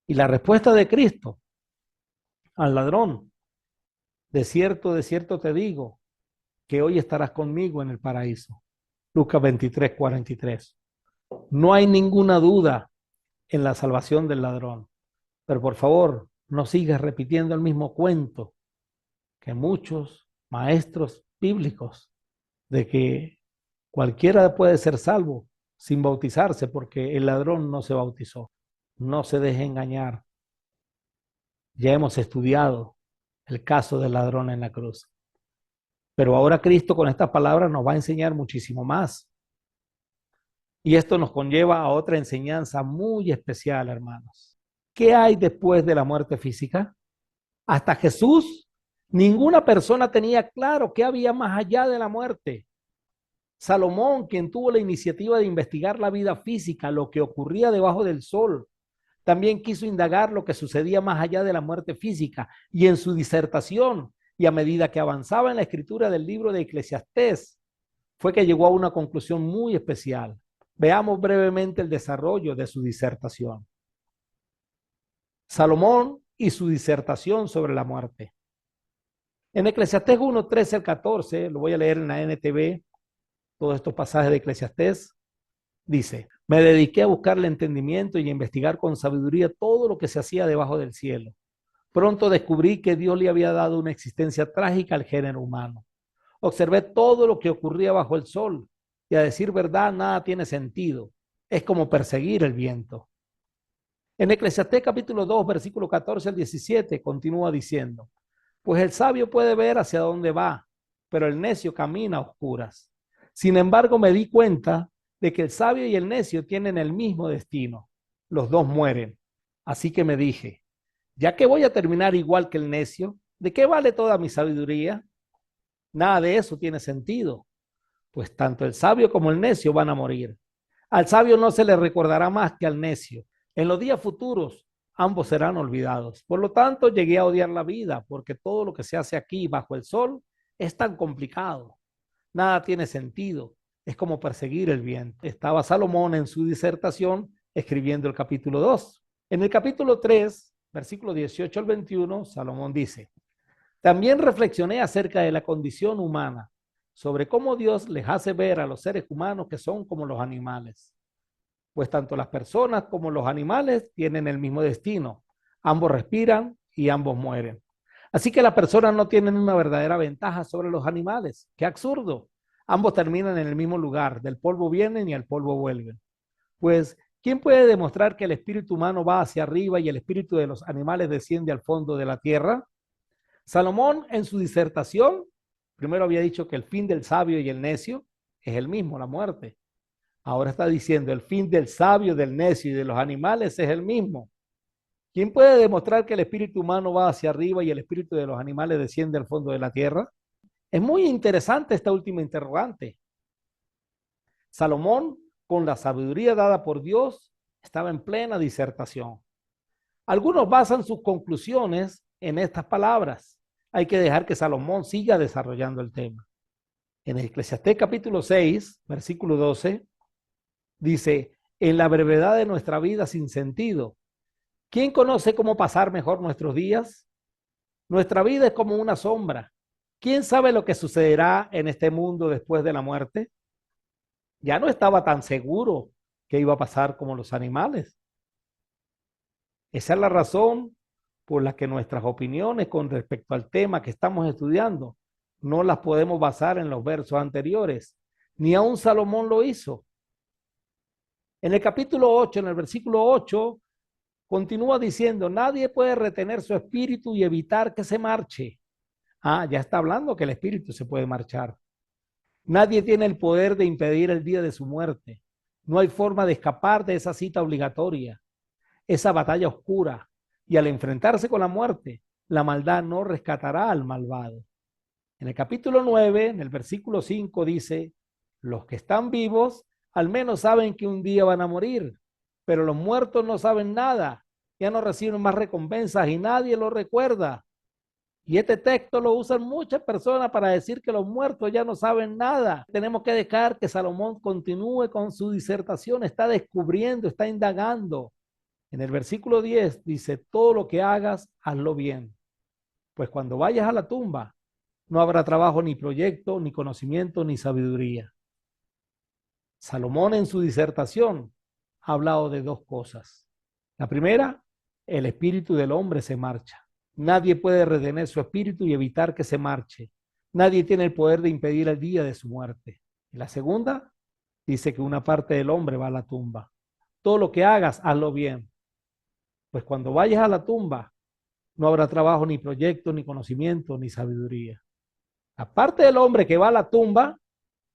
Y la respuesta de Cristo al ladrón, de cierto te digo, que hoy estarás conmigo en el paraíso. Lucas 23:43. No hay ninguna duda en la salvación del ladrón. Pero por favor, no sigas repitiendo el mismo cuento que muchos maestros bíblicos de que cualquiera puede ser salvo sin bautizarse porque el ladrón no se bautizó. No se deje engañar. Ya hemos estudiado el caso del ladrón en la cruz. Pero ahora Cristo con estas palabras nos va a enseñar muchísimo más. Y esto nos conlleva a otra enseñanza muy especial, hermanos. ¿Qué hay después de la muerte física? Hasta Jesús, ninguna persona tenía claro qué había más allá de la muerte. Salomón, quien tuvo la iniciativa de investigar la vida física, lo que ocurría debajo del sol, también quiso indagar lo que sucedía más allá de la muerte física. Y en su disertación, y a medida que avanzaba en la escritura del libro de Eclesiastés, fue que llegó a una conclusión muy especial. Veamos brevemente el desarrollo de su disertación. Salomón y su disertación sobre la muerte. En Eclesiastés 1, 13 al 14, lo voy a leer en la NTV, todos estos pasajes de Eclesiastés, dice, me dediqué a buscar el entendimiento y a investigar con sabiduría todo lo que se hacía debajo del cielo. Pronto descubrí que Dios le había dado una existencia trágica al género humano. Observé todo lo que ocurría bajo el sol y a decir verdad nada tiene sentido. Es como perseguir el viento. En Eclesiastés capítulo 2, versículo 14 al 17, continúa diciendo, pues el sabio puede ver hacia dónde va, pero el necio camina a oscuras. Sin embargo, me di cuenta de que el sabio y el necio tienen el mismo destino. Los dos mueren. Así que me dije, ya que voy a terminar igual que el necio, ¿de qué vale toda mi sabiduría? Nada de eso tiene sentido, pues tanto el sabio como el necio van a morir. Al sabio no se le recordará más que al necio. En los días futuros, ambos serán olvidados. Por lo tanto, llegué a odiar la vida, porque todo lo que se hace aquí bajo el sol es tan complicado. Nada tiene sentido. Es como perseguir el viento. Estaba Salomón en su disertación escribiendo el capítulo 2. En el capítulo 3, versículo 18 al 21, Salomón dice, también reflexioné acerca de la condición humana, sobre cómo Dios les hace ver a los seres humanos que son como los animales. Pues tanto las personas como los animales tienen el mismo destino. Ambos respiran y ambos mueren. Así que las personas no tienen una verdadera ventaja sobre los animales. ¡Qué absurdo! Ambos terminan en el mismo lugar. Del polvo vienen y al polvo vuelven. Pues, ¿quién puede demostrar que el espíritu humano va hacia arriba y el espíritu de los animales desciende al fondo de la tierra? Salomón en su disertación, primero había dicho que el fin del sabio y el necio es el mismo, la muerte. Ahora está diciendo el fin del sabio, del necio y de los animales es el mismo. ¿Quién puede demostrar que el espíritu humano va hacia arriba y el espíritu de los animales desciende al fondo de la tierra? Es muy interesante esta última interrogante. Salomón, con la sabiduría dada por Dios, estaba en plena disertación. Algunos basan sus conclusiones en estas palabras. Hay que dejar que Salomón siga desarrollando el tema. En el Eclesiastés capítulo 6, versículo 12, dice, en la brevedad de nuestra vida sin sentido, ¿quién conoce cómo pasar mejor nuestros días? Nuestra vida es como una sombra. ¿Quién sabe lo que sucederá en este mundo después de la muerte? Ya no estaba tan seguro que iba a pasar como los animales. Esa es la razón por la que nuestras opiniones con respecto al tema que estamos estudiando no las podemos basar en los versos anteriores. Ni aun Salomón lo hizo. En el capítulo 8, en el versículo 8, continúa diciendo, nadie puede retener su espíritu y evitar que se marche. Ah, ya está hablando que el espíritu se puede marchar. Nadie tiene el poder de impedir el día de su muerte. No hay forma de escapar de esa cita obligatoria, esa batalla oscura. Y al enfrentarse con la muerte, la maldad no rescatará al malvado. En el capítulo 9, en el versículo 5 dice, los que están vivos al menos saben que un día van a morir, pero los muertos no saben nada, ya no reciben más recompensas y nadie lo recuerda. Y este texto lo usan muchas personas para decir que los muertos ya no saben nada. Tenemos que dejar que Salomón continúe con su disertación, está descubriendo, está indagando. En el versículo 10 dice, todo lo que hagas, hazlo bien, pues cuando vayas a la tumba, no habrá trabajo, ni proyecto, ni conocimiento, ni sabiduría. Salomón en su disertación ha hablado de dos cosas. La primera, el espíritu del hombre se marcha. Nadie puede retener su espíritu y evitar que se marche. Nadie tiene el poder de impedir el día de su muerte. Y la segunda, dice que una parte del hombre va a la tumba. Todo lo que hagas, hazlo bien. Pues cuando vayas a la tumba, no habrá trabajo, ni proyecto, ni conocimiento, ni sabiduría. La parte del hombre que va a la tumba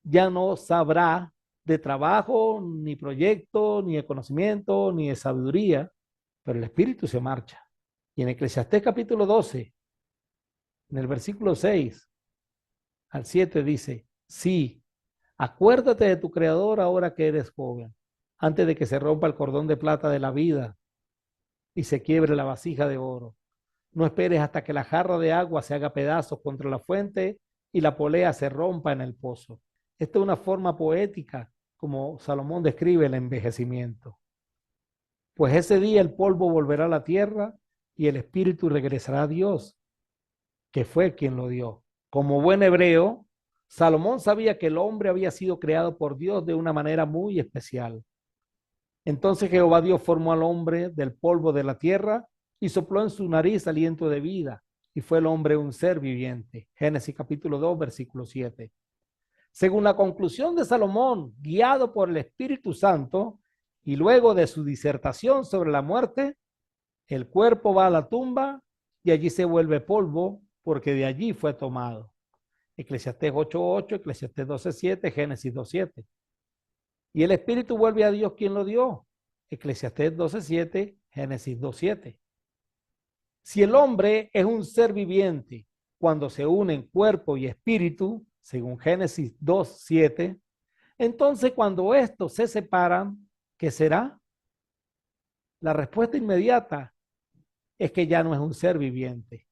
ya no sabrá de trabajo, ni proyecto, ni de conocimiento, ni de sabiduría, pero el espíritu se marcha. Y en Eclesiastés capítulo 12, en el versículo 6 al 7 dice, sí, acuérdate de tu creador ahora que eres joven, antes de que se rompa el cordón de plata de la vida y se quiebre la vasija de oro. No esperes hasta que la jarra de agua se haga pedazos contra la fuente y la polea se rompa en el pozo. Esta es una forma poética como Salomón describe el envejecimiento. Pues ese día el polvo volverá a la tierra y el espíritu regresará a Dios, que fue quien lo dio. Como buen hebreo, Salomón sabía que el hombre había sido creado por Dios de una manera muy especial. Entonces Jehová Dios formó al hombre del polvo de la tierra y sopló en su nariz aliento de vida, y fue el hombre un ser viviente. Génesis capítulo 2, versículo 7. Según la conclusión de Salomón, guiado por el Espíritu Santo, y luego de su disertación sobre la muerte, el cuerpo va a la tumba y allí se vuelve polvo, porque de allí fue tomado. Eclesiastés 8:8, Eclesiastés 12:7, Génesis 2:7. Y el espíritu vuelve a Dios quien lo dio. Eclesiastés 12:7, Génesis 2:7. Si el hombre es un ser viviente cuando se unen cuerpo y espíritu, según Génesis 2:7, entonces cuando estos se separan, ¿qué será? La respuesta inmediata es que ya no es un ser viviente.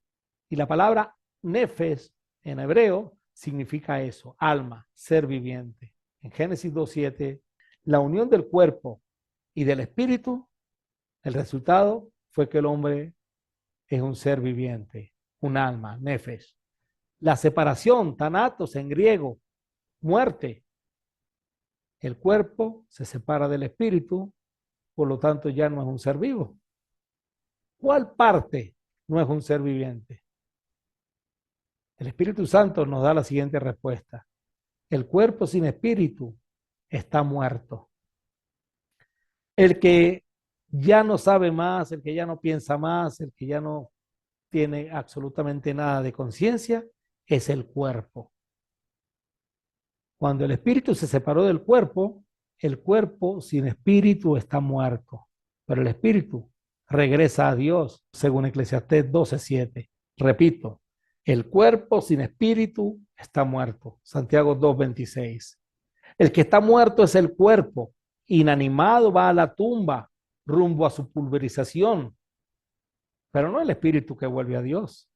Y la palabra nefes en hebreo significa eso, alma, ser viviente. En Génesis 2:7, la unión del cuerpo y del espíritu, el resultado fue que el hombre es un ser viviente, un alma, nefes. La separación, thanatos en griego, muerte. El cuerpo se separa del espíritu, por lo tanto ya no es un ser vivo. ¿Cuál parte no es un ser viviente? El Espíritu Santo nos da la siguiente respuesta. El cuerpo sin espíritu está muerto. El que ya no sabe más, el que ya no piensa más, el que ya no tiene absolutamente nada de conciencia, es el cuerpo. Cuando el espíritu se separó del cuerpo, el cuerpo sin espíritu está muerto, pero el espíritu regresa a Dios, según Eclesiastés 12:7. Repito, el cuerpo sin espíritu está muerto, Santiago 2:26. El que está muerto es el cuerpo, inanimado va a la tumba, rumbo a su pulverización, pero no el espíritu que vuelve a Dios.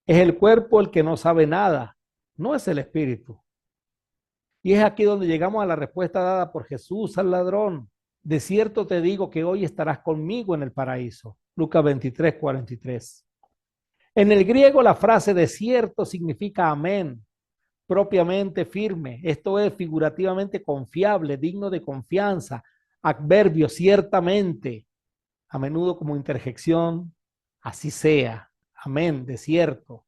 Es el cuerpo el que no sabe nada, no es el espíritu. Y es aquí donde llegamos a la respuesta dada por Jesús al ladrón. De cierto te digo que hoy estarás conmigo en el paraíso. Lucas 23:43. En el griego la frase de cierto significa amén, propiamente firme. Esto es figurativamente confiable, digno de confianza. Adverbio ciertamente, a menudo como interjección, así sea. Amén, de cierto.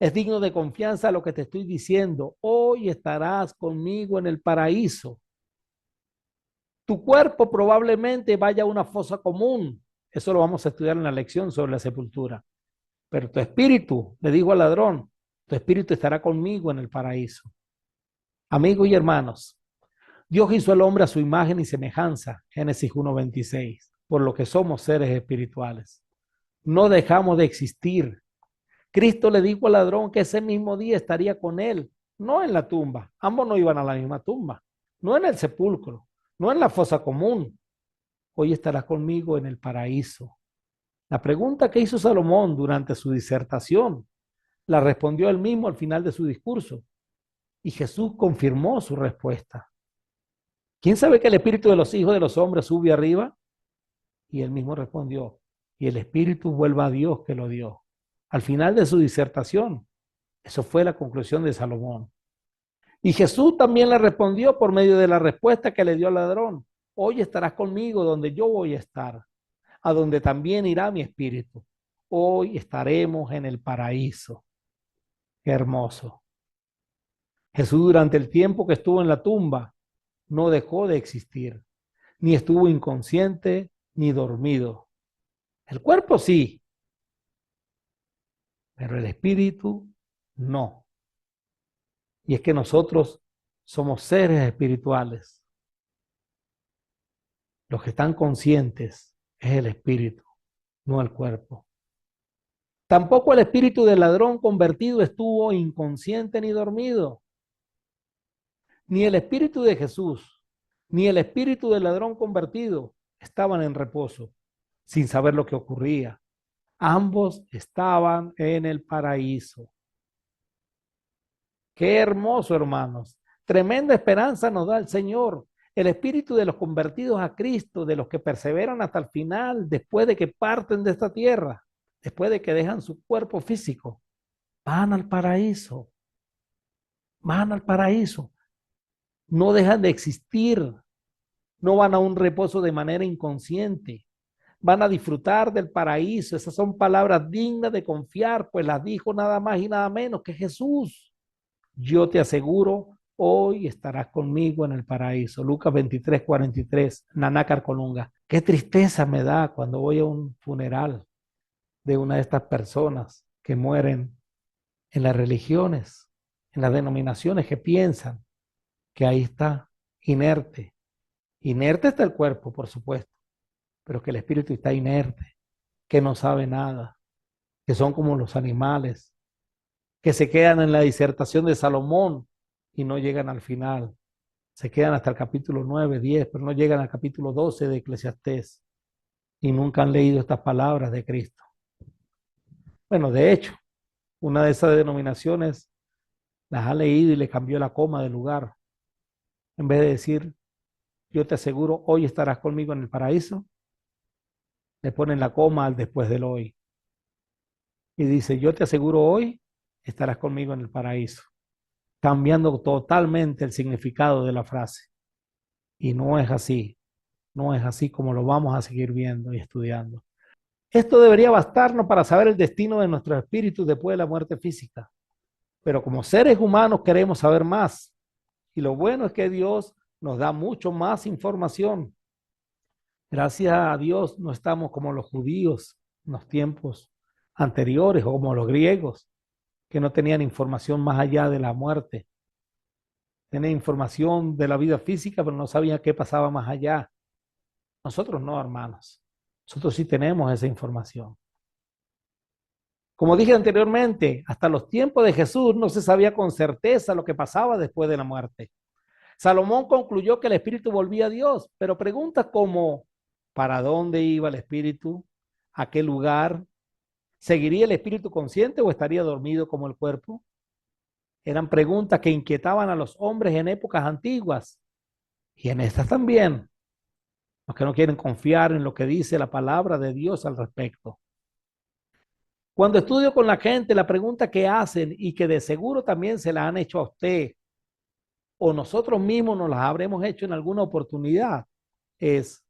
Es digno de confianza lo que te estoy diciendo. Hoy estarás conmigo en el paraíso. Tu cuerpo probablemente vaya a una fosa común. Eso lo vamos a estudiar en la lección sobre la sepultura. Pero tu espíritu, le digo al ladrón, tu espíritu estará conmigo en el paraíso. Amigos y hermanos, Dios hizo al hombre a su imagen y semejanza, Génesis 1:26, por lo que somos seres espirituales. No dejamos de existir. Cristo le dijo al ladrón que ese mismo día estaría con él, no en la tumba. Ambos no iban a la misma tumba, no en el sepulcro, no en la fosa común. Hoy estará conmigo en el paraíso. La pregunta que hizo Salomón durante su disertación la respondió él mismo al final de su discurso y Jesús confirmó su respuesta. ¿Quién sabe que el espíritu de los hijos de los hombres sube arriba? Y él mismo respondió, y el espíritu vuelva a Dios que lo dio. Al final de su disertación, eso fue la conclusión de Salomón. Y Jesús también le respondió por medio de la respuesta que le dio al ladrón. Hoy estarás conmigo donde yo voy a estar, a donde también irá mi espíritu. Hoy estaremos en el paraíso. Qué hermoso. Jesús durante el tiempo que estuvo en la tumba no dejó de existir, ni estuvo inconsciente ni dormido. El cuerpo sí, pero el espíritu no. Y es que nosotros somos seres espirituales. Los que están conscientes es el espíritu, no el cuerpo. Tampoco el espíritu del ladrón convertido estuvo inconsciente ni dormido. Ni el espíritu de Jesús, ni el espíritu del ladrón convertido estaban en reposo, sin saber lo que ocurría. Ambos estaban en el paraíso. Qué hermoso, hermanos. Tremenda esperanza nos da el Señor. El espíritu de los convertidos a Cristo, de los que perseveran hasta el final, después de que parten de esta tierra, después de que dejan su cuerpo físico, van al paraíso. Van al paraíso. No dejan de existir. No van a un reposo de manera inconsciente. Van a disfrutar del paraíso. Esas son palabras dignas de confiar, pues las dijo nada más y nada menos que Jesús. Yo te aseguro, hoy estarás conmigo en el paraíso. Lucas 23:43, Naná Carcolunga. Qué tristeza me da cuando voy a un funeral de una de estas personas que mueren en las religiones, en las denominaciones que piensan que ahí está, inerte. Inerte está el cuerpo, por supuesto, pero que el espíritu está inerte, que no sabe nada, que son como los animales, que se quedan en la disertación de Salomón y no llegan al final. Se quedan hasta el capítulo 9, 10, pero no llegan al capítulo 12 de Eclesiastés y nunca han leído estas palabras de Cristo. Bueno, de hecho, una de esas denominaciones las ha leído y le cambió la coma de lugar. En vez de decir, yo te aseguro, hoy estarás conmigo en el paraíso, le ponen la coma al después del hoy. Y dice, yo te aseguro, hoy estarás conmigo en el paraíso, cambiando totalmente el significado de la frase. Y no es así, no es así como lo vamos a seguir viendo y estudiando. Esto debería bastarnos para saber el destino de nuestros espíritus después de la muerte física. Pero como seres humanos queremos saber más. Y lo bueno es que Dios nos da mucho más información. Gracias a Dios no estamos como los judíos en los tiempos anteriores o como los griegos, que no tenían información más allá de la muerte. Tenían información de la vida física, pero no sabían qué pasaba más allá. Nosotros no, hermanos. Nosotros sí tenemos esa información. Como dije anteriormente, hasta los tiempos de Jesús no se sabía con certeza lo que pasaba después de la muerte. Salomón concluyó que el espíritu volvía a Dios, pero preguntas como, ¿para dónde iba el espíritu? ¿A qué lugar? ¿Seguiría el espíritu consciente o estaría dormido como el cuerpo? Eran preguntas que inquietaban a los hombres en épocas antiguas y en estas también, los que no quieren confiar en lo que dice la palabra de Dios al respecto. Cuando estudio con la gente, la pregunta que hacen y que de seguro también se la han hecho a usted o nosotros mismos nos las habremos hecho en alguna oportunidad es,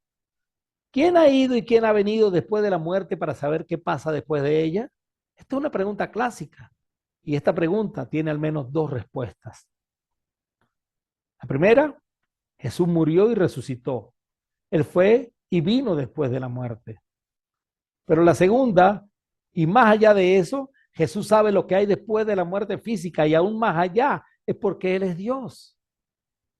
¿quién ha ido y quién ha venido después de la muerte para saber qué pasa después de ella? Esta es una pregunta clásica y esta pregunta tiene al menos dos respuestas. La primera, Jesús murió y resucitó. Él fue y vino después de la muerte. Pero la segunda, y más allá de eso, Jesús sabe lo que hay después de la muerte física y aún más allá, es porque Él es Dios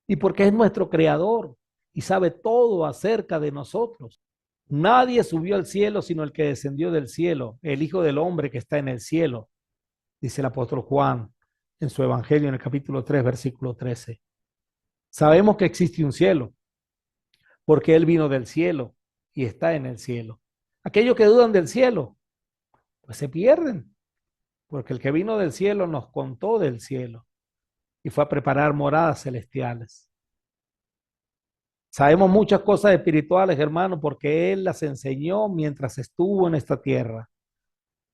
y porque es nuestro creador y sabe todo acerca de nosotros. Nadie subió al cielo sino el que descendió del cielo, el Hijo del Hombre que está en el cielo, dice el apóstol Juan en su Evangelio en el capítulo 3, versículo 13. Sabemos que existe un cielo porque Él vino del cielo y está en el cielo. Aquellos que dudan del cielo, pues se pierden, porque el que vino del cielo nos contó del cielo y fue a preparar moradas celestiales. Sabemos muchas cosas espirituales, hermano, porque Él las enseñó mientras estuvo en esta tierra.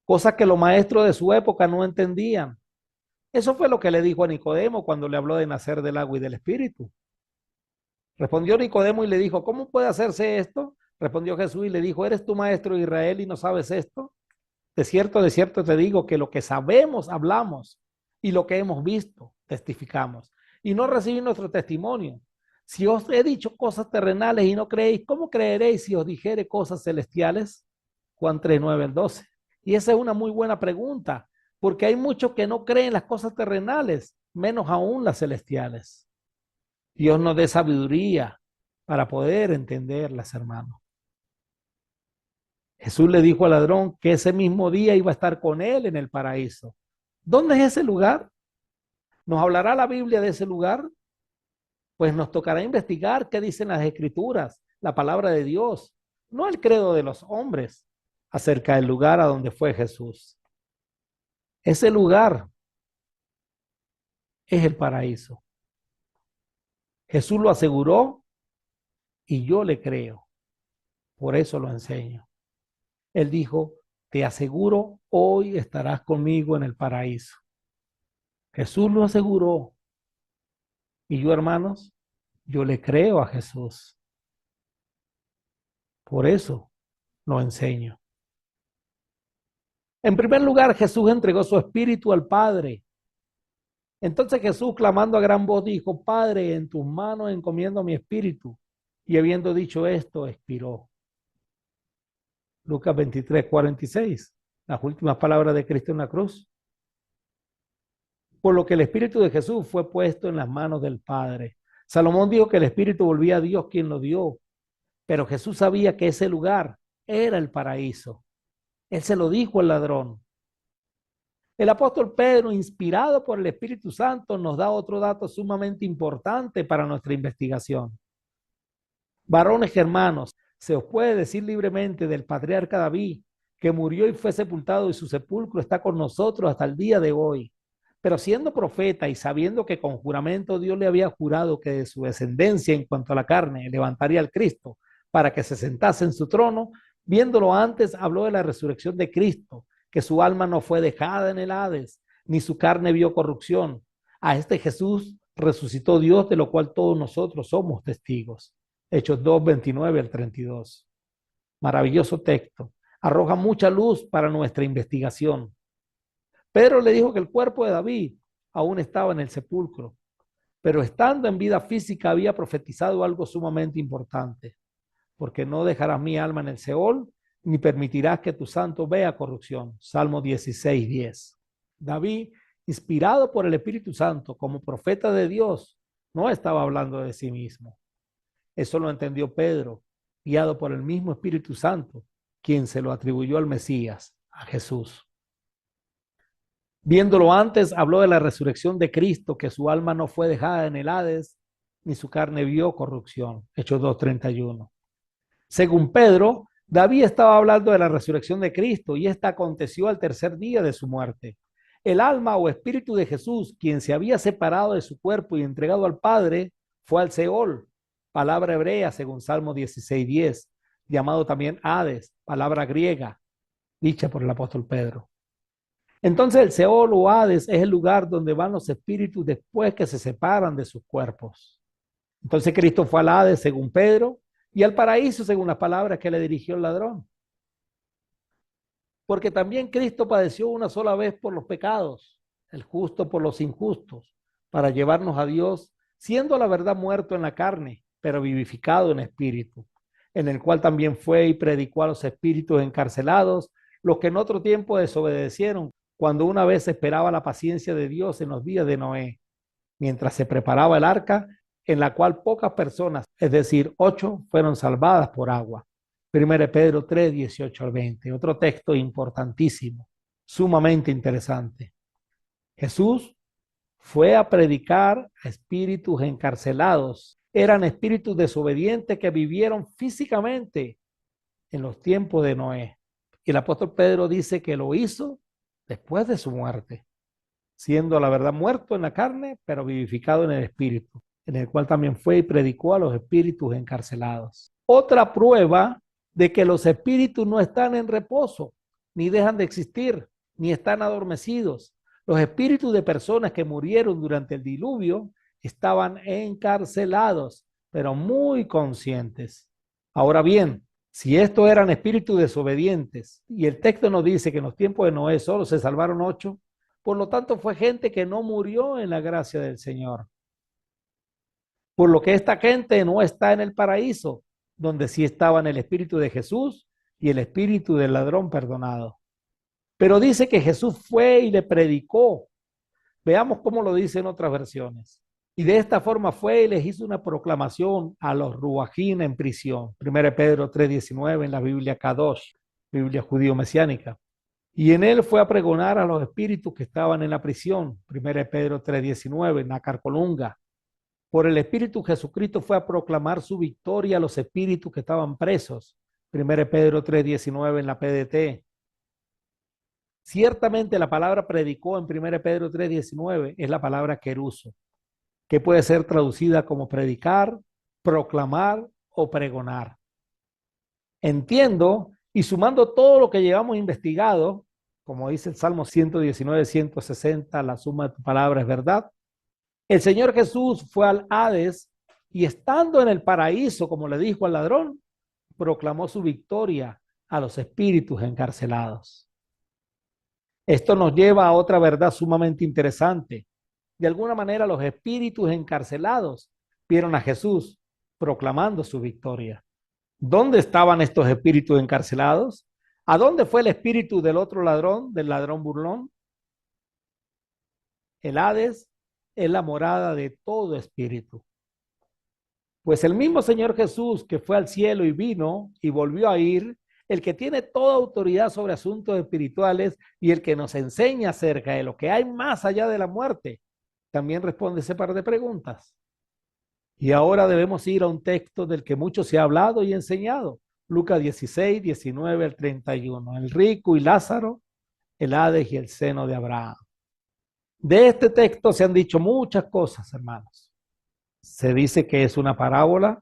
Cosas que los maestros de su época no entendían. Eso fue lo que le dijo a Nicodemo cuando le habló de nacer del agua y del espíritu. Respondió Nicodemo y le dijo, ¿cómo puede hacerse esto? Respondió Jesús y le dijo, ¿eres tu maestro de Israel y no sabes esto? De cierto te digo que lo que sabemos hablamos y lo que hemos visto testificamos. Y no recibís nuestro testimonio. Si os he dicho cosas terrenales y no creéis, ¿cómo creeréis si os dijere cosas celestiales? Juan 3, 9 al 12. Y esa es una muy buena pregunta, porque hay muchos que no creen las cosas terrenales, menos aún las celestiales. Dios nos dé sabiduría para poder entenderlas, hermanos. Jesús le dijo al ladrón que ese mismo día iba a estar con él en el paraíso. ¿Dónde es ese lugar? ¿Nos hablará la Biblia de ese lugar? Pues nos tocará investigar qué dicen las escrituras, la palabra de Dios, no el credo de los hombres, acerca del lugar a donde fue Jesús. Ese lugar es el paraíso. Jesús lo aseguró y yo le creo. Por eso lo enseño. Él dijo, te aseguro, hoy estarás conmigo en el paraíso. Jesús lo aseguró. Y yo, hermanos, yo le creo a Jesús. Por eso lo enseño. En primer lugar, Jesús entregó su espíritu al Padre. Entonces Jesús, clamando a gran voz, dijo, Padre, en tus manos encomiendo mi espíritu. Y habiendo dicho esto, expiró. Lucas 23, 46. Las últimas palabras de Cristo en la cruz. Por lo que el espíritu de Jesús fue puesto en las manos del Padre. Salomón dijo que el espíritu volvía a Dios quien lo dio. Pero Jesús sabía que ese lugar era el paraíso. Él se lo dijo al ladrón. El apóstol Pedro, inspirado por el Espíritu Santo, nos da otro dato sumamente importante para nuestra investigación. Varones hermanos, se os puede decir libremente del patriarca David, que murió y fue sepultado y su sepulcro está con nosotros hasta el día de hoy. Pero siendo profeta y sabiendo que con juramento Dios le había jurado que de su descendencia en cuanto a la carne levantaría al Cristo para que se sentase en su trono, viéndolo antes habló de la resurrección de Cristo, que su alma no fue dejada en el Hades, ni su carne vio corrupción. A este Jesús resucitó Dios, de lo cual todos nosotros somos testigos. Hechos 2, 29 al 32. Maravilloso texto. Arroja mucha luz para nuestra investigación. Pedro le dijo que el cuerpo de David aún estaba en el sepulcro, pero estando en vida física había profetizado algo sumamente importante, porque no dejarás mi alma en el Seol, ni permitirás que tu santo vea corrupción. Salmo 16, 10. David, inspirado por el Espíritu Santo como profeta de Dios, no estaba hablando de sí mismo. Eso lo entendió Pedro, guiado por el mismo Espíritu Santo, quien se lo atribuyó al Mesías, a Jesús. Viéndolo antes, habló de la resurrección de Cristo, que su alma no fue dejada en el Hades, ni su carne vio corrupción. Hechos 2:31. Según Pedro, David estaba hablando de la resurrección de Cristo y esta aconteció al tercer día de su muerte. El alma o espíritu de Jesús, quien se había separado de su cuerpo y entregado al Padre, fue al Seol, palabra hebrea según Salmo 16:10, llamado también Hades, palabra griega, dicha por el apóstol Pedro. Entonces el Seol o Hades es el lugar donde van los espíritus después que se separan de sus cuerpos. Entonces Cristo fue al Hades según Pedro y al paraíso según las palabras que le dirigió el ladrón. Porque también Cristo padeció una sola vez por los pecados, el justo por los injustos, para llevarnos a Dios, siendo a la verdad muerto en la carne, pero vivificado en espíritu, en el cual también fue y predicó a los espíritus encarcelados, los que en otro tiempo desobedecieron, cuando una vez esperaba la paciencia de Dios en los días de Noé, mientras se preparaba el arca, en la cual pocas personas, es decir, 8, fueron salvadas por agua. 1 Pedro 3, 18 al 20. Otro texto importantísimo, sumamente interesante. Jesús fue a predicar a espíritus encarcelados. Eran espíritus desobedientes que vivieron físicamente en los tiempos de Noé. Y el apóstol Pedro dice que lo hizo después de su muerte, siendo a la verdad muerto en la carne, pero vivificado en el espíritu. en el cual también fue y predicó a los espíritus encarcelados. Otra prueba de que los espíritus no están en reposo, ni dejan de existir, ni están adormecidos. Los espíritus de personas que murieron durante el diluvio estaban encarcelados, pero muy conscientes. Ahora bien, si estos eran espíritus desobedientes y el texto nos dice que en los tiempos de Noé solo se salvaron 8, por lo tanto fue gente que no murió en la gracia del Señor. Por lo que esta gente no está en el paraíso, donde sí estaban el espíritu de Jesús y el espíritu del ladrón perdonado. Pero dice que Jesús fue y le predicó. Veamos cómo lo dice en otras versiones. Y de esta forma fue y les hizo una proclamación a los ruajín en prisión. 1 Pedro 3:19 en la Biblia Kadosh, Biblia judío mesiánica. Y en él fue a pregonar a los espíritus que estaban en la prisión. 1 Pedro 3:19 en la Carcolunga. Por el Espíritu Jesucristo fue a proclamar su victoria a los espíritus que estaban presos. 1 Pedro 3:19 en la PDT. Ciertamente la palabra predicó en 1 Pedro 3:19 es la palabra queruso, que puede ser traducida como predicar, proclamar o pregonar. Entiendo, y sumando todo lo que llevamos investigado, como dice el Salmo 119, 160, la suma de tu palabra es verdad. El Señor Jesús fue al Hades y estando en el paraíso, como le dijo al ladrón, proclamó su victoria a los espíritus encarcelados. Esto nos lleva a otra verdad sumamente interesante. De alguna manera los espíritus encarcelados vieron a Jesús proclamando su victoria. ¿Dónde estaban estos espíritus encarcelados? ¿A dónde fue el espíritu del otro ladrón, del ladrón burlón? El Hades es la morada de todo espíritu. Pues el mismo Señor Jesús que fue al cielo y vino y volvió a ir, el que tiene toda autoridad sobre asuntos espirituales y el que nos enseña acerca de lo que hay más allá de la muerte, también responde ese par de preguntas. Y ahora debemos ir a un texto del que mucho se ha hablado y enseñado. Lucas 16, 19 al 31. El rico y Lázaro, el Hades y el seno de Abraham. De este texto se han dicho muchas cosas, hermanos. Se dice que es una parábola.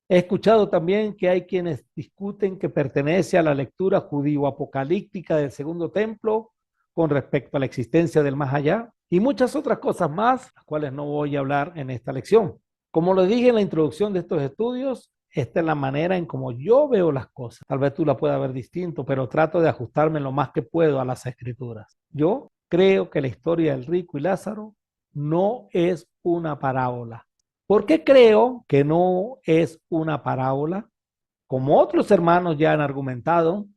He escuchado también que hay quienes discuten que pertenece a la lectura judío-apocalíptica del segundo templo con respecto a la existencia del más allá y muchas otras cosas más, las cuales no voy a hablar en esta lección. Como lo dije en la introducción de estos estudios, esta es la manera en como yo veo las cosas. Tal vez tú la puedas ver distinto, pero trato de ajustarme lo más que puedo a las escrituras. Yo creo que la historia del rico y Lázaro no es una parábola. ¿Por qué creo que no es una parábola? Como otros hermanos ya han argumentado,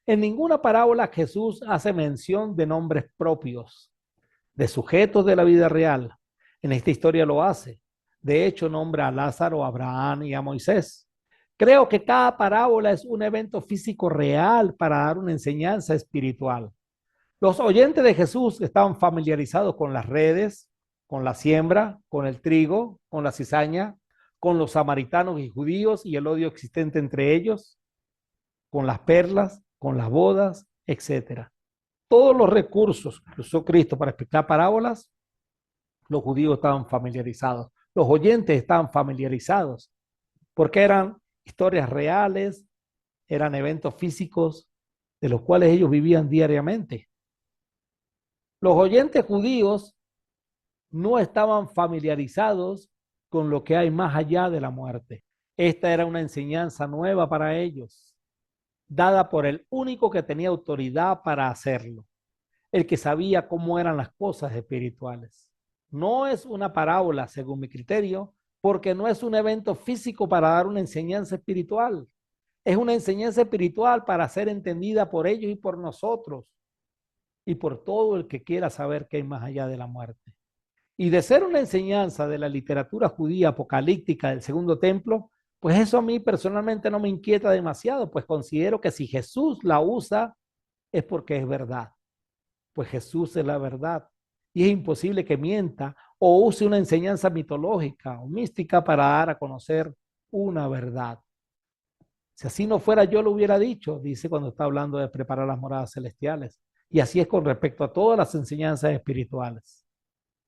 en ninguna parábola Jesús hace mención de nombres propios, de sujetos de la vida real. En esta historia lo hace. De hecho, nombra a Lázaro, a Abraham y a Moisés. Creo que cada parábola es un evento físico real para dar una enseñanza espiritual. Los oyentes de Jesús estaban familiarizados con las redes, con la siembra, con el trigo, con la cizaña, con los samaritanos y judíos y el odio existente entre ellos, con las perlas, con las bodas, etcétera. Todos los recursos que usó Cristo para explicar parábolas, los judíos estaban familiarizados, los oyentes estaban familiarizados, porque eran historias reales, eran eventos físicos de los cuales ellos vivían diariamente. Los oyentes judíos no estaban familiarizados con lo que hay más allá de la muerte. Esta era una enseñanza nueva para ellos, dada por el único que tenía autoridad para hacerlo, el que sabía cómo eran las cosas espirituales. No es una parábola, según mi criterio, porque no es un evento físico para dar una enseñanza espiritual. Es una enseñanza espiritual para ser entendida por ellos y por nosotros y por todo el que quiera saber qué hay más allá de la muerte. Y de ser una enseñanza de la literatura judía apocalíptica del segundo templo, pues eso a mí personalmente no me inquieta demasiado, pues considero que si Jesús la usa es porque es verdad, pues Jesús es la verdad y es imposible que mienta o use una enseñanza mitológica o mística para dar a conocer una verdad. Si así no fuera, yo lo hubiera dicho, dice cuando está hablando de preparar las moradas celestiales. Y así es con respecto a todas las enseñanzas espirituales.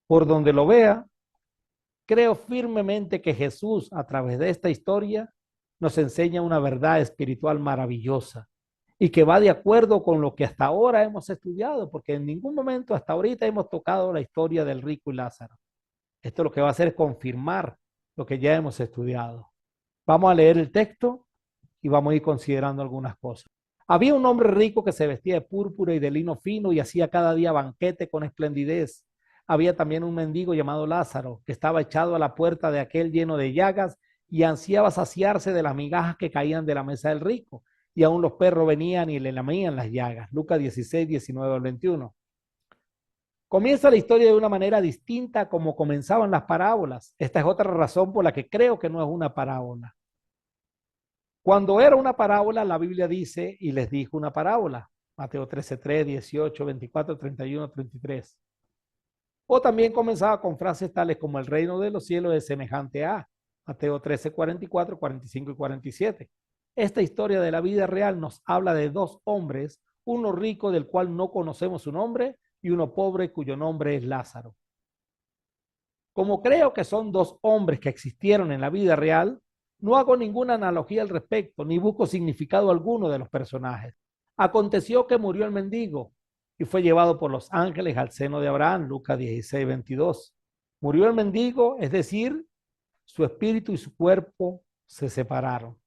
Por donde lo vea, Creo firmemente que Jesús, a través de esta historia, nos enseña una verdad espiritual maravillosa y que va de acuerdo con lo que hasta ahora hemos estudiado, porque en ningún momento hasta ahorita hemos tocado la historia del rico y Lázaro. Esto lo que va a hacer es confirmar lo que ya hemos estudiado. Vamos a leer el texto y vamos a ir considerando algunas cosas. Había un hombre rico que se vestía de púrpura y de lino fino y hacía cada día banquete con esplendidez. Había también un mendigo llamado Lázaro, que estaba echado a la puerta de aquel lleno de llagas y ansiaba saciarse de las migajas que caían de la mesa del rico. Y aún los perros venían y le lamían las llagas. Lucas 16, 19 al 21. Comienza la historia de una manera distinta como comenzaban las parábolas. Esta es otra razón por la que creo que no es una parábola. Cuando era una parábola, la Biblia dice, y les dijo una parábola. Mateo 13, 3, 18, 24, 31, 33. O también comenzaba con frases tales como el reino de los cielos es semejante a Mateo 13, 44, 45 y 47. Esta historia de la vida real nos habla de dos hombres, uno rico del cual no conocemos su nombre y uno pobre cuyo nombre es Lázaro. Como creo que son dos hombres que existieron en la vida real, no hago ninguna analogía al respecto, ni busco significado alguno de los personajes. Aconteció que murió el mendigo y fue llevado por los ángeles al seno de Abraham, Lucas 16, 22. Murió el mendigo, es decir, su espíritu y su cuerpo se separaron.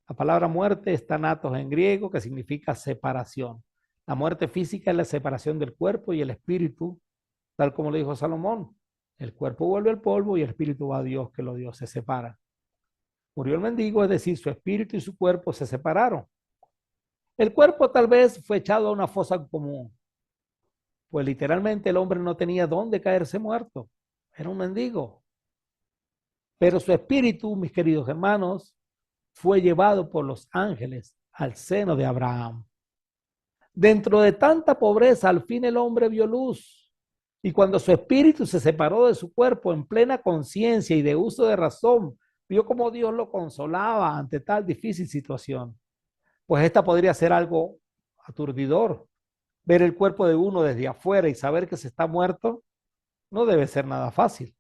La palabra muerte es thanatos en griego, que significa separación. La muerte física es la separación del cuerpo y el espíritu, tal como le dijo Salomón. El cuerpo vuelve al polvo y el espíritu va a Dios que lo dio, se separan. Murió el mendigo, es decir, su espíritu y su cuerpo se separaron. El cuerpo tal vez fue echado a una fosa común, pues literalmente el hombre no tenía dónde caerse muerto. Era un mendigo. Pero su espíritu, mis queridos hermanos, fue llevado por los ángeles al seno de Abraham. Dentro de tanta pobreza, al fin el hombre vio luz. Y cuando su espíritu se separó de su cuerpo en plena conciencia y de uso de razón, vio cómo Dios lo consolaba ante tal difícil situación. Pues esta podría ser algo aturdidor. Ver el cuerpo de uno desde afuera y saber que se está muerto no debe ser nada fácil.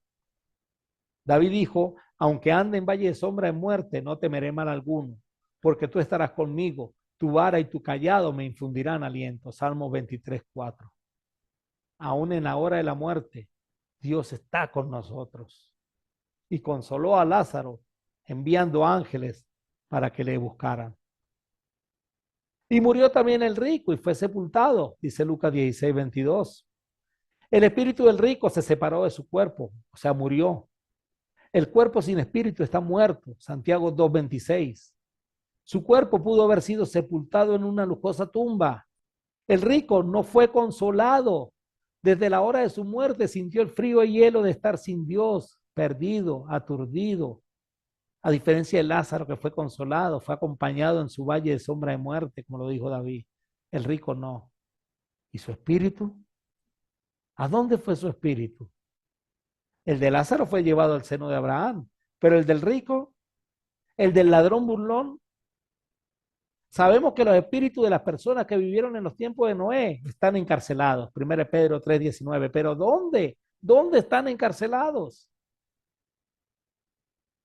David dijo, aunque ande en valle de sombra de muerte, no temeré mal alguno, porque tú estarás conmigo, tu vara y tu cayado me infundirán aliento. Salmo 23, 4. Aún en la hora de la muerte, Dios está con nosotros. Y consoló a Lázaro, enviando ángeles para que le buscaran. Y murió también el rico y fue sepultado, dice Lucas 16, 22. El espíritu del rico se separó de su cuerpo, o sea, murió. El cuerpo sin espíritu está muerto, Santiago 2:26. Su cuerpo pudo haber sido sepultado en una lujosa tumba. El rico no fue consolado. Desde la hora de su muerte sintió el frío y hielo de estar sin Dios, perdido, aturdido. A diferencia de Lázaro, que fue consolado, fue acompañado en su valle de sombra de muerte, como lo dijo David. El rico no. ¿Y su espíritu? ¿A dónde fue su espíritu? El de Lázaro fue llevado al seno de Abraham, pero el del rico, el del ladrón burlón, sabemos que los espíritus de las personas que vivieron en los tiempos de Noé están encarcelados. 1 Pedro 3:19. Pero ¿dónde? ¿Dónde están encarcelados?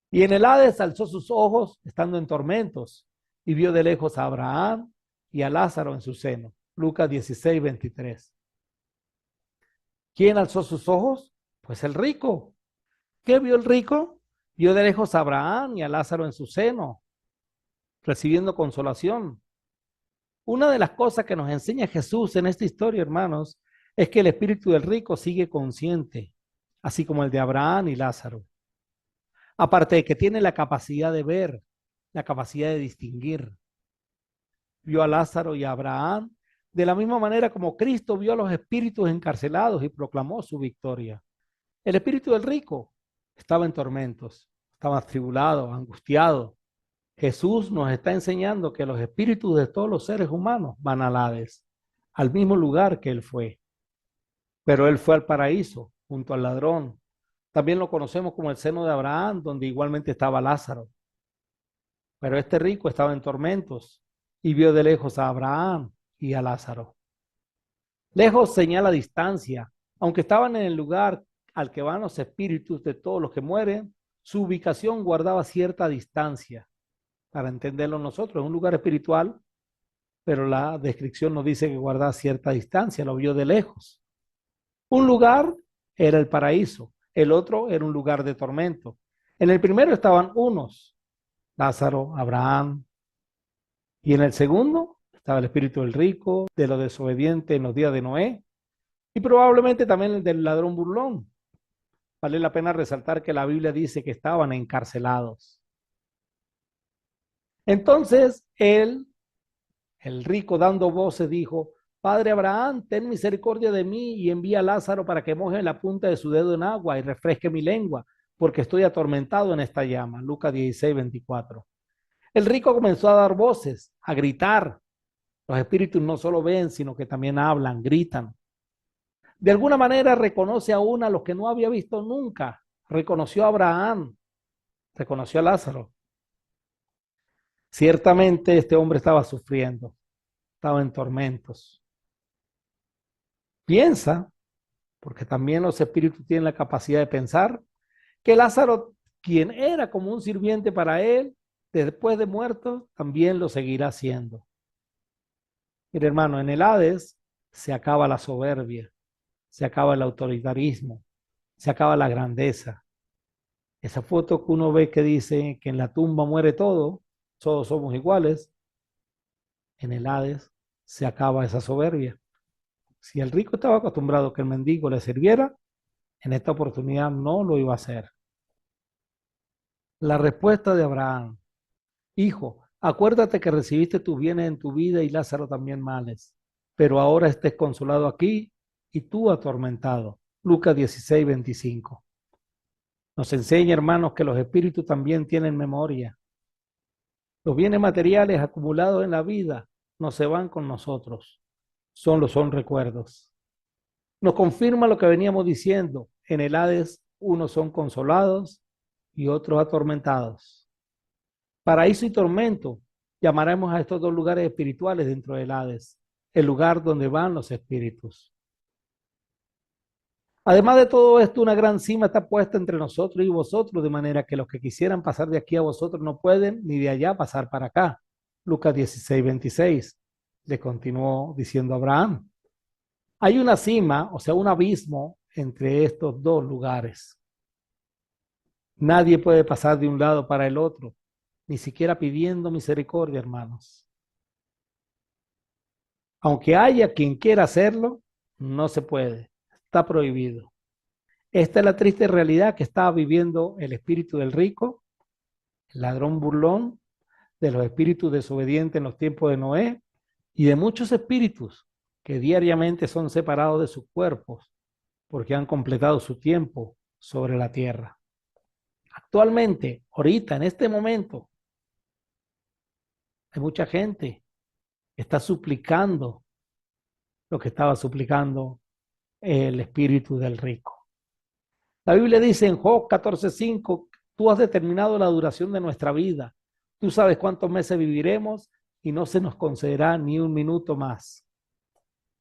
Y en el Hades alzó sus ojos, estando en tormentos, y vio de lejos a Abraham y a Lázaro en su seno. Lucas 16:23. ¿Quién alzó sus ojos? Pues el rico. ¿Qué vio el rico? Vio de lejos a Abraham y a Lázaro en su seno, recibiendo consolación. Una de las cosas que nos enseña Jesús en esta historia, hermanos, es que el espíritu del rico sigue consciente, así como el de Abraham y Lázaro. Aparte de que tiene la capacidad de ver, la capacidad de distinguir. Vio a Lázaro y a Abraham de la misma manera como Cristo vio a los espíritus encarcelados y proclamó su victoria. El espíritu del rico estaba en tormentos, estaba atribulado, angustiado. Jesús nos está enseñando que los espíritus de todos los seres humanos van al Hades, al mismo lugar que él fue. Pero él fue al paraíso, junto al ladrón. También lo conocemos como el seno de Abraham, donde igualmente estaba Lázaro. Pero este rico estaba en tormentos y vio de lejos a Abraham y a Lázaro. Lejos señala distancia, aunque estaban en el lugar al que van los espíritus de todos los que mueren, su ubicación guardaba cierta distancia, para entenderlo nosotros, en un lugar espiritual, pero la descripción nos dice que guardaba cierta distancia, lo vio de lejos. Un lugar era el paraíso, el otro era un lugar de tormento. En el primero estaban unos, Lázaro, Abraham, y en el segundo estaba el espíritu del rico, de los desobedientes en los días de Noé, y probablemente también el del ladrón burlón. Vale la pena resaltar que la Biblia dice que estaban encarcelados. Entonces él, el rico, dando voces, dijo: Padre Abraham, ten misericordia de mí y envía a Lázaro para que moje la punta de su dedo en agua y refresque mi lengua, porque estoy atormentado en esta llama. Lucas 16:24. El rico comenzó a dar voces, a gritar. Los espíritus no solo ven, sino que también hablan, gritan. De alguna manera reconoce aún a los que no había visto nunca. Reconoció a Abraham, reconoció a Lázaro. Ciertamente este hombre estaba sufriendo, estaba en tormentos. Piensa, porque también los espíritus tienen la capacidad de pensar, que Lázaro, quien era como un sirviente para él, después de muerto, también lo seguirá siendo. Mire, hermano, en el Hades se acaba la soberbia, se acaba el autoritarismo, se acaba la grandeza. Esa foto que uno ve que dice que en la tumba muere todo, todos somos iguales, en el Hades se acaba esa soberbia. Si el rico estaba acostumbrado a que el mendigo le sirviera, en esta oportunidad no lo iba a hacer. La respuesta de Abraham: Hijo, acuérdate que recibiste tus bienes en tu vida y Lázaro también males, pero ahora estés consolado aquí y tú atormentado. Lucas 16:25. Nos enseña, hermanos, que los espíritus también tienen memoria. Los bienes materiales acumulados en la vida no se van con nosotros, solo son recuerdos. Nos confirma lo que veníamos diciendo. En el Hades, unos son consolados y otros atormentados. Paraíso y tormento, llamaremos a estos dos lugares espirituales dentro del Hades, el lugar donde van los espíritus. Además de todo esto, una gran cima está puesta entre nosotros y vosotros, de manera que los que quisieran pasar de aquí a vosotros no pueden, ni de allá pasar para acá. Lucas 16:26. Le continuó diciendo Abraham. Hay una cima, o sea, un abismo entre estos dos lugares. Nadie puede pasar de un lado para el otro, ni siquiera pidiendo misericordia, hermanos. Aunque haya quien quiera hacerlo, no se puede, está prohibido. Esta es la triste realidad que estaba viviendo el espíritu del rico, el ladrón burlón, de los espíritus desobedientes en los tiempos de Noé y de muchos espíritus que diariamente son separados de sus cuerpos porque han completado su tiempo sobre la tierra. Actualmente, ahorita, en este momento, hay mucha gente que está suplicando lo que estaba suplicando el espíritu del rico. La Biblia dice en Job 14:5, tú has determinado la duración de nuestra vida. Tú sabes cuántos meses viviremos y no se nos concederá ni un minuto más.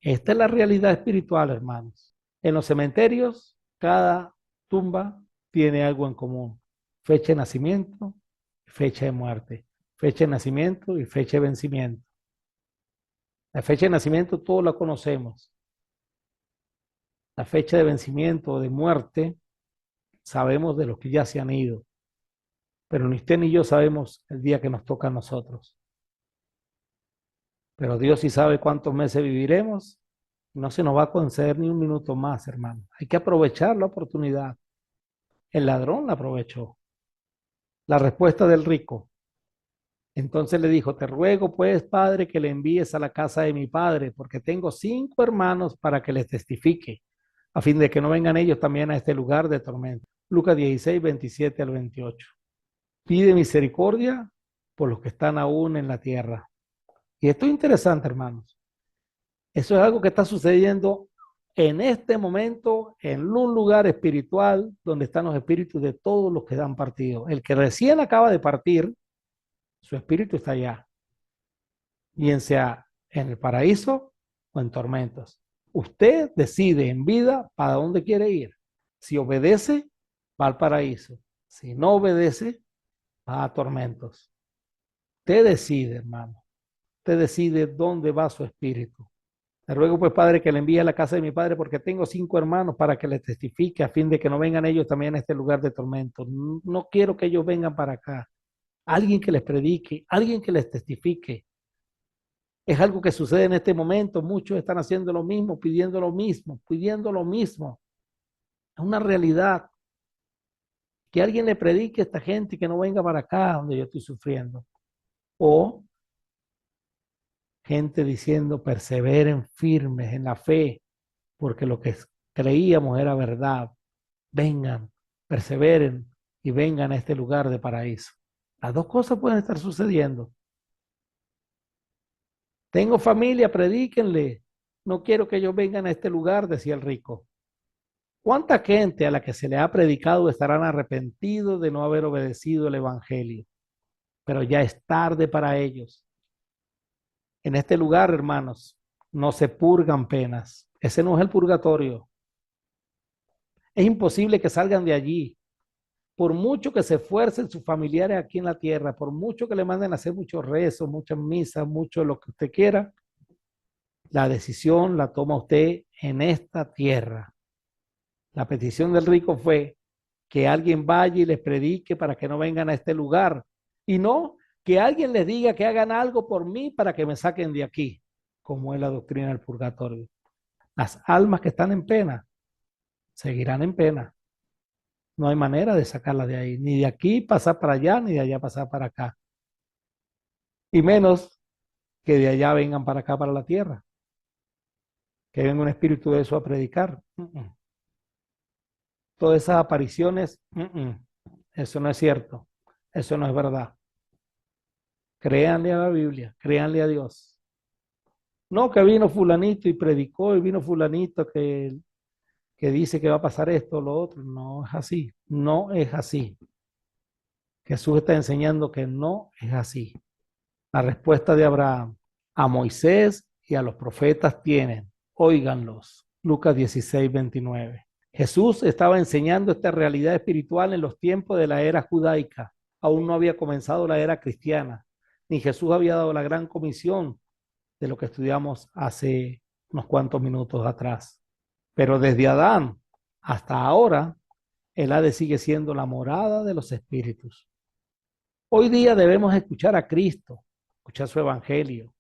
Esta es la realidad espiritual, hermanos. En los cementerios, cada tumba tiene algo en común: fecha de nacimiento, fecha de muerte, fecha de nacimiento y fecha de vencimiento. La fecha de nacimiento todos la conocemos. La fecha de vencimiento o de muerte sabemos de los que ya se han ido, pero ni usted ni yo sabemos el día que nos toca a nosotros. Pero Dios sí sabe cuántos meses viviremos. No se nos va a conceder ni un minuto más, hermano. Hay que aprovechar la oportunidad. El ladrón la aprovechó. La respuesta del rico. Entonces le dijo: te ruego pues, padre, que le envíes a la casa de mi padre, porque tengo 5 hermanos para que les testifique, a fin de que no vengan ellos también a este lugar de tormento. Lucas 16:27-28. Pide misericordia por los que están aún en la tierra. Y esto es interesante, hermanos. Eso es algo que está sucediendo en este momento en un lugar espiritual donde están los espíritus de todos los que han partido. El que recién acaba de partir, su espíritu está allá, bien sea en el paraíso o en tormentos. Usted decide en vida para dónde quiere ir. Si obedece, va al paraíso. Si no obedece, va a tormentos. Usted decide, hermano. Usted decide dónde va su espíritu. Le ruego, pues, Padre, que le envíe a la casa de mi Padre, porque tengo 5 hermanos para que les testifique, a fin de que no vengan ellos también a este lugar de tormento. No quiero que ellos vengan para acá. Alguien que les predique, alguien que les testifique. Es algo que sucede en este momento. Muchos están haciendo lo mismo, pidiendo lo mismo, pidiendo lo mismo. Es una realidad. Que alguien le predique a esta gente y que no venga para acá donde yo estoy sufriendo. O gente diciendo, perseveren firmes en la fe, porque lo que creíamos era verdad. Vengan, perseveren y vengan a este lugar de paraíso. Las dos cosas pueden estar sucediendo. Tengo familia, predíquenle. No quiero que ellos vengan a este lugar, decía el rico. ¿Cuánta gente a la que se le ha predicado estarán arrepentidos de no haber obedecido el evangelio? Pero ya es tarde para ellos. En este lugar, hermanos, no se purgan penas. Ese no es el purgatorio. Es imposible que salgan de allí. Por mucho que se esfuercen sus familiares aquí en la tierra, por mucho que le manden a hacer muchos rezos, muchas misas, mucho lo que usted quiera, la decisión la toma usted en esta tierra. La petición del rico fue que alguien vaya y les predique para que no vengan a este lugar. Y no que alguien les diga que hagan algo por mí para que me saquen de aquí, como es la doctrina del purgatorio. Las almas que están en pena seguirán en pena. No hay manera de sacarlas de ahí, ni de aquí pasar para allá, ni de allá pasar para acá. Y menos que de allá vengan para acá, para la tierra. Que venga un espíritu de eso a predicar. Todas esas apariciones, eso no es cierto. Eso no es verdad. Créanle a la Biblia, créanle a Dios. No que vino fulanito y predicó y vino fulanito que dice que va a pasar esto o lo otro. No es así, no es así. Jesús está enseñando que no es así. La respuesta de Abraham a Moisés y a los profetas tienen, óiganlos. Lucas 16:29. Jesús estaba enseñando esta realidad espiritual en los tiempos de la era judaica. Aún no había comenzado la era cristiana, ni Jesús había dado la gran comisión de lo que estudiamos hace unos cuantos minutos atrás. Pero desde Adán hasta ahora, el Hades sigue siendo la morada de los espíritus. Hoy día debemos escuchar a Cristo, escuchar su evangelio,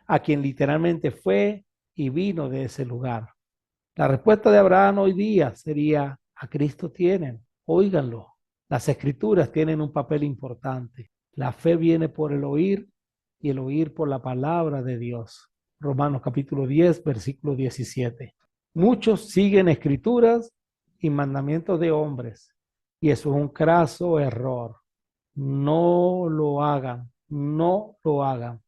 a quien literalmente fue y vino de ese lugar. La respuesta de Abraham hoy día sería, a Cristo tienen, óiganlo. Las escrituras tienen un papel importante. La fe viene por el oír y el oír por la palabra de Dios. Romanos capítulo 10, versículo 17. Muchos siguen escrituras y mandamientos de hombres, y eso es un craso error. No lo hagan, no lo hagan.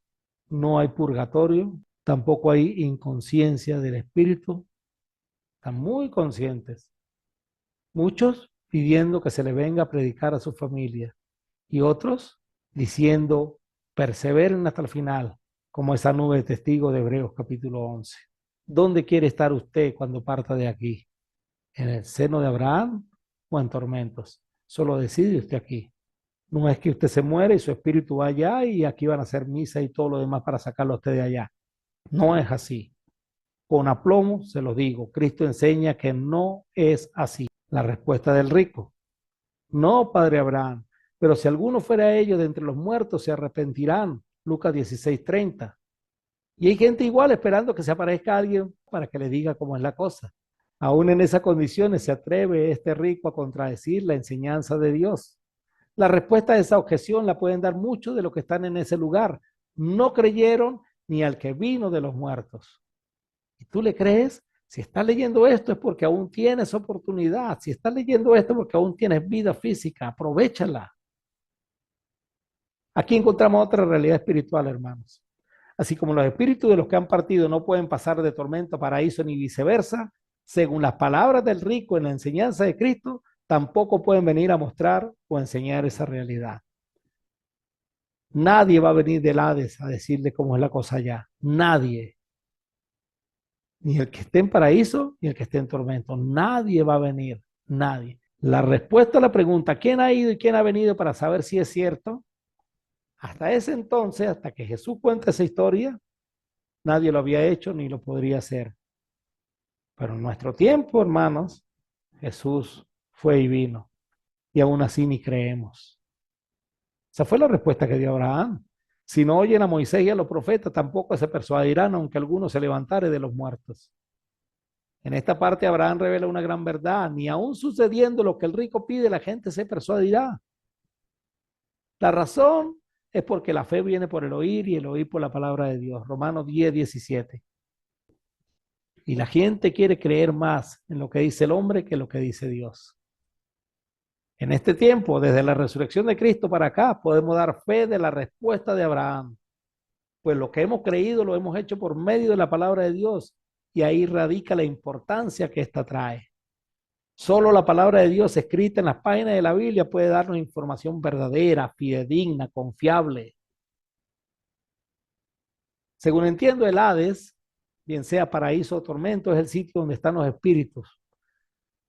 No hay purgatorio, tampoco hay inconsciencia del espíritu. Están muy conscientes. Muchos pidiendo que se le venga a predicar a su familia y otros diciendo perseveren hasta el final, como esa nube de testigos de Hebreos capítulo 11. ¿Dónde quiere estar usted cuando parta de aquí? ¿En el seno de Abraham o en tormentos? Solo decide usted aquí. No es que usted se muere y su espíritu va allá y aquí van a hacer misa y todo lo demás para sacarlo a usted de allá. No es así. Con aplomo se lo digo. Cristo enseña que no es así. La respuesta del rico. No, padre Abraham, pero si alguno fuera a ellos de entre los muertos se arrepentirán. Lucas 16:30. Y hay gente igual esperando que se aparezca alguien para que le diga cómo es la cosa. Aún en esas condiciones se atreve este rico a contradecir la enseñanza de Dios. La respuesta a esa objeción la pueden dar muchos de los que están en ese lugar. No creyeron ni al que vino de los muertos. ¿Y tú le crees? Si estás leyendo esto es porque aún tienes oportunidad. Si estás leyendo esto es porque aún tienes vida física. Aprovéchala. Aquí encontramos otra realidad espiritual, hermanos. Así como los espíritus de los que han partido no pueden pasar de tormento a paraíso ni viceversa, según las palabras del rico en la enseñanza de Cristo, tampoco pueden venir a mostrar o enseñar esa realidad. Nadie va a venir del Hades a decirle cómo es la cosa allá. Nadie. Ni el que esté en paraíso, ni el que esté en tormento. Nadie va a venir. Nadie. La respuesta a la pregunta, ¿quién ha ido y quién ha venido para saber si es cierto? Hasta ese entonces, hasta que Jesús cuenta esa historia, nadie lo había hecho ni lo podría hacer. Pero en nuestro tiempo, hermanos, Jesús fue y vino. Y aún así ni creemos. Esa fue la respuesta que dio Abraham. Si no oyen a Moisés y a los profetas, tampoco se persuadirán, aunque alguno se levantare de los muertos. En esta parte Abraham revela una gran verdad. Ni aún sucediendo lo que el rico pide, la gente se persuadirá. La razón es porque la fe viene por el oír y el oír por la palabra de Dios. Romanos 10:17. Y la gente quiere creer más en lo que dice el hombre que en lo que dice Dios. En este tiempo, desde la resurrección de Cristo para acá, podemos dar fe de la respuesta de Abraham. Pues lo que hemos creído lo hemos hecho por medio de la palabra de Dios. Y ahí radica la importancia que ésta trae. Solo la palabra de Dios escrita en las páginas de la Biblia puede darnos información verdadera, fidedigna, confiable. Según entiendo, el Hades, bien sea paraíso o tormento, es el sitio donde están los espíritus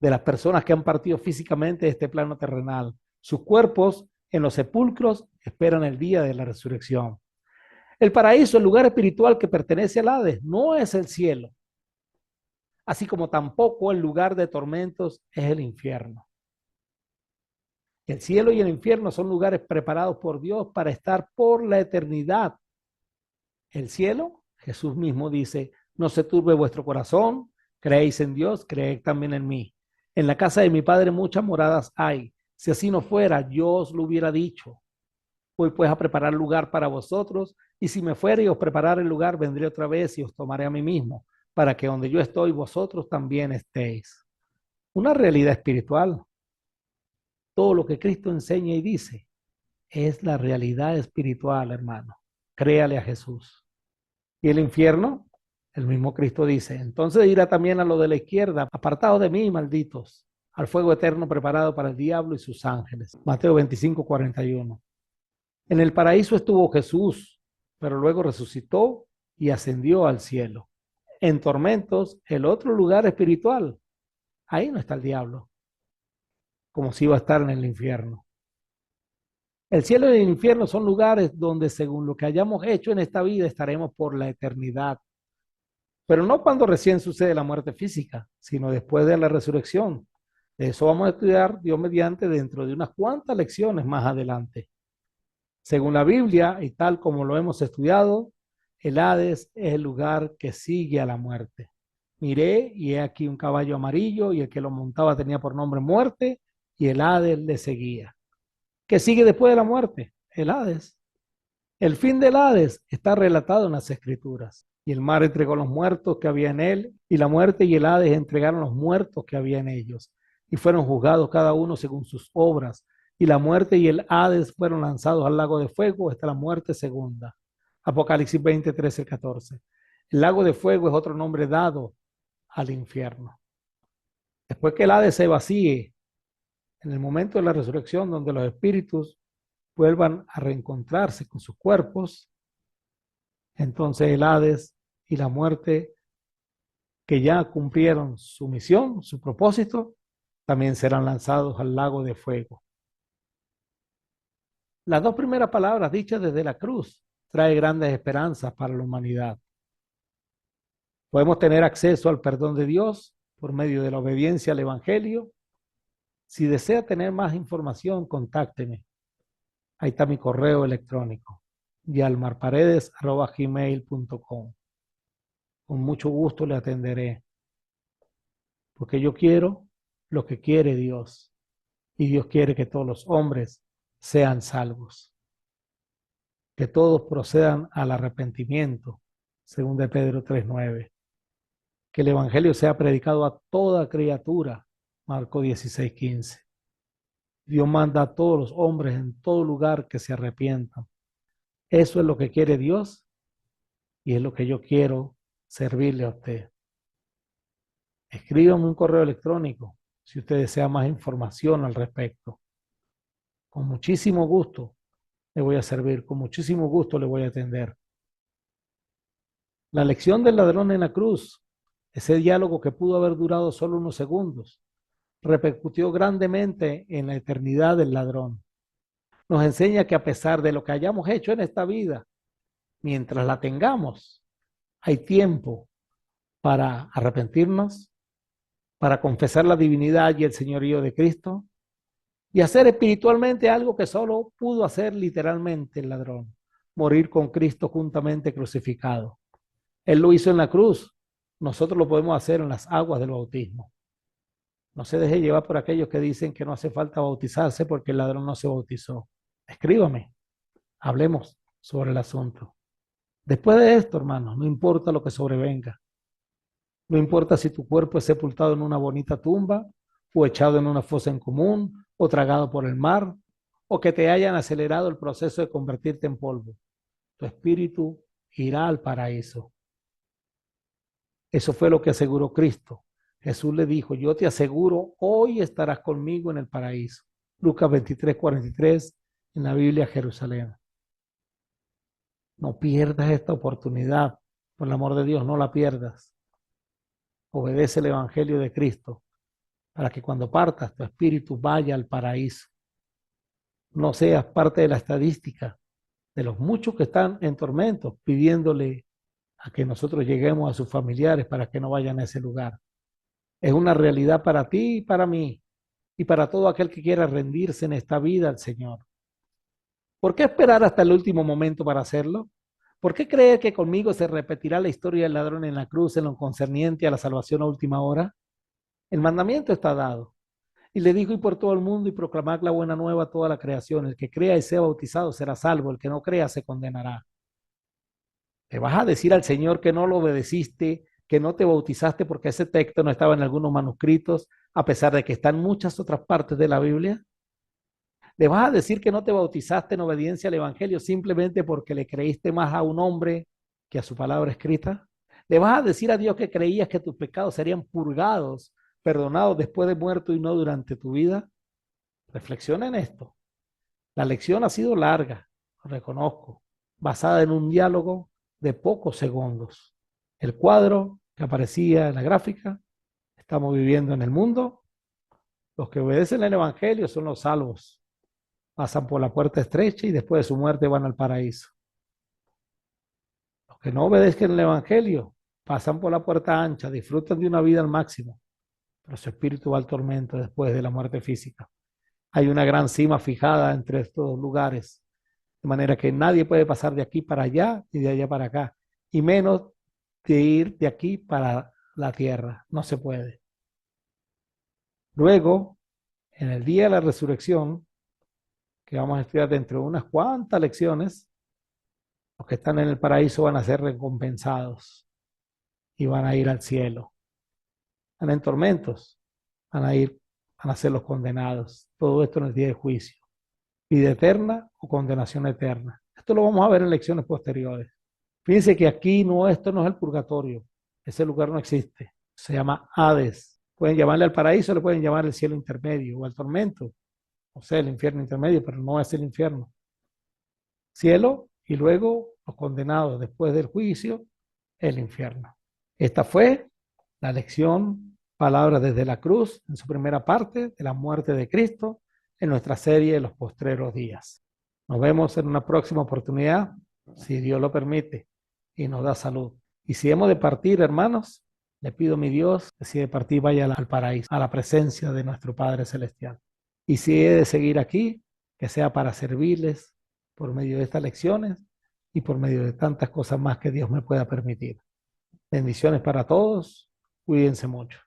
de las personas que han partido físicamente de este plano terrenal. Sus cuerpos en los sepulcros esperan el día de la resurrección. El paraíso, el lugar espiritual que pertenece al Hades, no es el cielo, así como tampoco el lugar de tormentos es el infierno. El cielo y el infierno son lugares preparados por Dios para estar por la eternidad. El cielo, Jesús mismo dice, no se turbe vuestro corazón, creéis en Dios, creed también en mí. En la casa de mi Padre muchas moradas hay. Si así no fuera, yo os lo hubiera dicho. Voy pues a preparar lugar para vosotros, y si me fuere y os preparar el lugar, vendré otra vez y os tomaré a mí mismo, para que donde yo estoy, vosotros también estéis. Una realidad espiritual. Todo lo que Cristo enseña y dice es la realidad espiritual, hermano. Créale a Jesús. Y el infierno, el mismo Cristo dice, entonces dirá también a lo de la izquierda, apartados de mí, malditos, al fuego eterno preparado para el diablo y sus ángeles. Mateo 25:41. En el paraíso estuvo Jesús, pero luego resucitó y ascendió al cielo. En tormentos, el otro lugar espiritual, ahí no está el diablo, como si iba a estar en el infierno. El cielo y el infierno son lugares donde, según lo que hayamos hecho en esta vida, estaremos por la eternidad. Pero no cuando recién sucede la muerte física, sino después de la resurrección. De eso vamos a estudiar, Dios mediante, dentro de unas cuantas lecciones más adelante. Según la Biblia, y tal como lo hemos estudiado, el Hades es el lugar que sigue a la muerte. Miré y he aquí un caballo amarillo y el que lo montaba tenía por nombre muerte y el Hades le seguía. ¿Qué sigue después de la muerte? El Hades. El fin del Hades está relatado en las Escrituras. Y el mar entregó los muertos que había en él, y la muerte y el Hades entregaron los muertos que había en ellos, y fueron juzgados cada uno según sus obras. Y la muerte y el Hades fueron lanzados al lago de fuego hasta la muerte segunda. Apocalipsis 20, 13, 14. El lago de fuego es otro nombre dado al infierno. Después que el Hades se vacíe, en el momento de la resurrección, donde los espíritus vuelvan a reencontrarse con sus cuerpos, entonces el Hades y la muerte, que ya cumplieron su misión, su propósito, también serán lanzados al lago de fuego. Las dos primeras palabras dichas desde la cruz trae grandes esperanzas para la humanidad. Podemos tener acceso al perdón de Dios por medio de la obediencia al Evangelio. Si desea tener más información, contácteme. Ahí está mi correo electrónico, yalmarparedes@gmail.com. Con mucho gusto le atenderé, porque yo quiero lo que quiere Dios, y Dios quiere que todos los hombres sean salvos, que todos procedan al arrepentimiento, según de Pedro 3:9, que el Evangelio sea predicado a toda criatura, Marcos 16:15. Dios manda a todos los hombres en todo lugar que se arrepientan. Eso es lo que quiere Dios y es lo que yo quiero servirle a usted. Escríbame un correo electrónico si usted desea más información al respecto. Con muchísimo gusto le voy a servir, con muchísimo gusto le voy a atender. La lección del ladrón en la cruz, ese diálogo que pudo haber durado solo unos segundos, repercutió grandemente en la eternidad del ladrón. Nos enseña que a pesar de lo que hayamos hecho en esta vida, mientras la tengamos, hay tiempo para arrepentirnos, para confesar la divinidad y el señorío de Cristo y hacer espiritualmente algo que solo pudo hacer literalmente el ladrón, morir con Cristo juntamente crucificado. Él lo hizo en la cruz, nosotros lo podemos hacer en las aguas del bautismo. No se deje llevar por aquellos que dicen que no hace falta bautizarse porque el ladrón no se bautizó. Escríbame, hablemos sobre el asunto. Después de esto, hermanos, no importa lo que sobrevenga. No importa si tu cuerpo es sepultado en una bonita tumba, o echado en una fosa en común, o tragado por el mar, o que te hayan acelerado el proceso de convertirte en polvo. Tu espíritu irá al paraíso. Eso fue lo que aseguró Cristo. Jesús le dijo, yo te aseguro, hoy estarás conmigo en el paraíso. Lucas 23:43, en la Biblia Jerusalén. No pierdas esta oportunidad. Por el amor de Dios, no la pierdas. Obedece el Evangelio de Cristo para que cuando partas tu espíritu vaya al paraíso. No seas parte de la estadística de los muchos que están en tormentos pidiéndole a que nosotros lleguemos a sus familiares para que no vayan a ese lugar. Es una realidad para ti y para mí y para todo aquel que quiera rendirse en esta vida al Señor. ¿Por qué esperar hasta el último momento para hacerlo? ¿Por qué creer que conmigo se repetirá la historia del ladrón en la cruz en lo concerniente a la salvación a última hora? El mandamiento está dado. Y le dijo, y por todo el mundo y proclamad la buena nueva a toda la creación. El que crea y sea bautizado será salvo, el que no crea se condenará. ¿Te vas a decir al Señor que no lo obedeciste, que no te bautizaste porque ese texto no estaba en algunos manuscritos, a pesar de que está en muchas otras partes de la Biblia? ¿Le vas a decir que no te bautizaste en obediencia al Evangelio simplemente porque le creíste más a un hombre que a su palabra escrita? ¿Le vas a decir a Dios que creías que tus pecados serían purgados, perdonados después de muerto y no durante tu vida? Reflexiona en esto. La lección ha sido larga, lo reconozco, basada en un diálogo de pocos segundos. El cuadro que aparecía en la gráfica, estamos viviendo en el mundo. Los que obedecen el Evangelio son los salvos. Pasan por la puerta estrecha y después de su muerte van al paraíso. Los que no obedezcan el Evangelio pasan por la puerta ancha, disfrutan de una vida al máximo, pero su espíritu va al tormento después de la muerte física. Hay una gran cima fijada entre estos dos lugares, de manera que nadie puede pasar de aquí para allá y de allá para acá, y menos de ir de aquí para la tierra. No se puede. Luego, en el día de la resurrección, que vamos a estudiar dentro de unas cuantas lecciones, los que están en el paraíso van a ser recompensados y van a ir al cielo. Están en tormentos, van a ser los condenados. Todo esto en el día de juicio. Vida eterna o condenación eterna. Esto lo vamos a ver en lecciones posteriores. Fíjense que aquí no, esto no es el purgatorio. Ese lugar no existe. Se llama Hades. Pueden llamarle al paraíso, le pueden llamar el cielo intermedio o el tormento. O sea, el infierno intermedio, pero no es el infierno. Cielo y luego los condenados después del juicio, el infierno. Esta fue la lección Palabras desde la Cruz en su primera parte de la muerte de Cristo en nuestra serie de los postreros días. Nos vemos en una próxima oportunidad, si Dios lo permite y nos da salud. Y si hemos de partir, hermanos, le pido a mi Dios que si he de partir vaya al paraíso, a la presencia de nuestro Padre Celestial. Y si he de seguir aquí, que sea para servirles por medio de estas lecciones y por medio de tantas cosas más que Dios me pueda permitir. Bendiciones para todos, cuídense mucho.